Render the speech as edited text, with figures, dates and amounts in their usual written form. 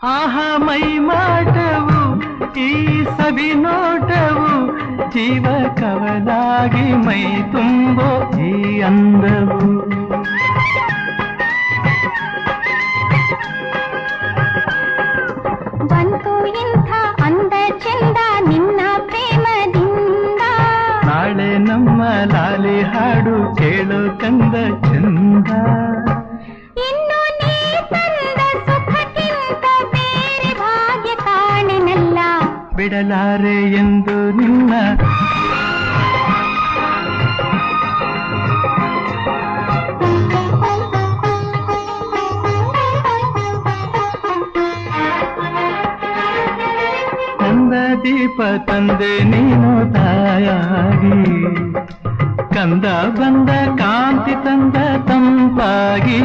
ಆಹಾ ಮೈ ಮಾಟವು ಈ ಸವಿ ನೋಟವು ಜೀವ ಕವಲಾಗಿ ಮೈ ತುಂಬೋ ಈ ಅಂದವು. ಬಂತು ಇಂಥ ಅಂದ ಚಂದ ನಿನ್ನ ಪ್ರೇಮದಿಂದ, ನಾಳೆ ನಮ್ಮ ಲಾಲಿ ಹಾಡು ಕೇಳೋ ಕಂದ ಚಂದ. ಇನ್ನು ನೀ ತಂದ ಸುಖಕ್ಕಿಂತ ಬೇರೆ ಭಾಗ್ಯ ಕಾಣೆನಲ್ಲ, ಬಿಡಲಾರೆ ಎಂದು ನಿನ್ನ ಕಂದ ದೀಪ ತಂದೆ ನೀನು ತಾಯಾಗಿ, ಕಂದ ಬಂದ ಕಾಂತಿ ತಂದ ತಂಪಾಗಿ.